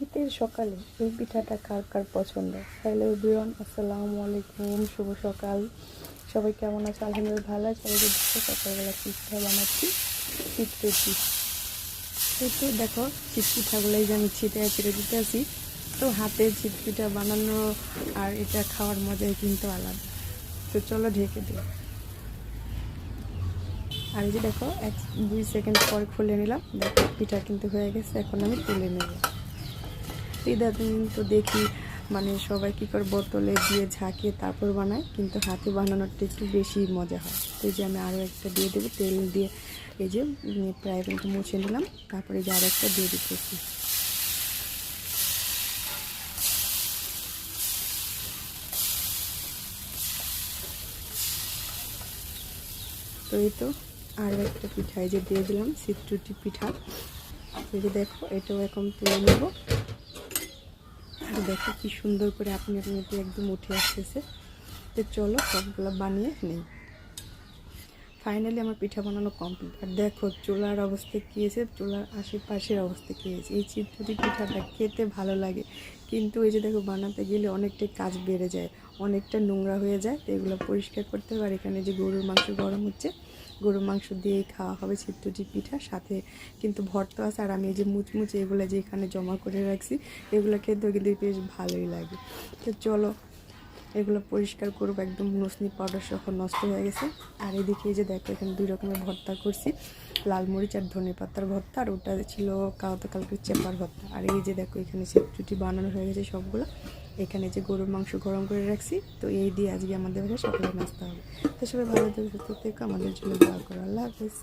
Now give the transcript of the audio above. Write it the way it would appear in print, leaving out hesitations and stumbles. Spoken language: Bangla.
শীতের সকালে এই পিঠাটা কার কার পছন্দ? হ্যালো এভরিওয়ান, আসসালামু আলাইকুম, শুভ সকাল। সবাই কেমন আছে? আলহামদুলিল্লাহ ভালো আছে। এই যে দেখো সকালবেলা পিঠা বানাচ্ছি, শীত রুটি। তো দেখো শীত পিঠাগুলোই যে আমি ছিটে দিতে আছি। তো হাতে শীত পিঠা বানানো আর এটা খাওয়ার মজাই কিন্তু আলাদা। তো চলো ঢেকে দিই। আর এই যে দেখো 1-2 সেকেন্ড পর খুলে নিলাম, দেখো পিঠা কিন্তু হয়ে গেছে। এখন আমি তুলে নেব। ইদানিং তো দেখি মানে সবাই কী করে বোতলে দিয়ে ঝাঁকিয়ে তারপর বানায়, কিন্তু হাতে বানানোরটা একটু বেশি মজা হয়। তো এই যে আমি আরও একটা দিয়ে দেবো, তেল দিয়ে এই যে প্রায় কিন্তু মুছে নিলাম। তারপরে এই যে আরও একটা দিয়ে দিতেছি। তো এই তো আরও একটা পিঠা এই যে দিয়ে দিলাম, শীতরুটি পিঠা। এই যে দেখো এটাও এখন তুলে নেব। আর দেখো কি সুন্দর করে আপনি একদম উঠে আসতেছে। তো চলো সবগুলো বানিয়ে নিই। ফাইনালি আমার পিঠা বানানো কমপ্লিট। আর দেখো চুলার অবস্থা কী হয়েছে, চুলার আশেপাশের অবস্থা কী হয়েছে। এই চিত্রটি পিঠাটা খেতে ভালো লাগে, কিন্তু এই যে দেখো বানাতে গেলে অনেকটাই কাজ বেড়ে যায়, অনেকটা নোংরা হয়ে যায়। তো এগুলো পরিষ্কার করতে হবে। আর এখানে যে গরুর মাংস গরম হচ্ছে, গরুর মাংস দিয়েই খাওয়া হবে চিত্রটি পিঠা। সাথে কিন্তু ভর্তা আছে। আর আমি এই যে মুচমুচে এগুলো যে এখানে জমা করে রাখছি, এগুলো খেতেও কিন্তু বেশ ভালোই লাগে। তো চলো এগুলো পরিষ্কার করবো, একদম নসনি পাউডার সহ নষ্ট হয়ে গেছে। আর এদিকে এই যে দেখো এখানে 2 রকমের ভর্তা করছি, লাল মরিচ আর ধনে পাতার ভর্তা, আর ওটা ছিল কালকে চেপার ভর্তা। আর এই যে দেখো এখানে চিত্রটি বানানো হয়ে গেছে সবগুলো। এখানে যে গরুর মাংস গরম করে রাখছি, তো এই দিয়ে আজকে আমাদের সকালে নাস্তা হবে। তো সবাই ভালো থেকে সুস্থ থেকো, আমাদের জন্য দোয়া করো। আল্লাহ হাফেজ।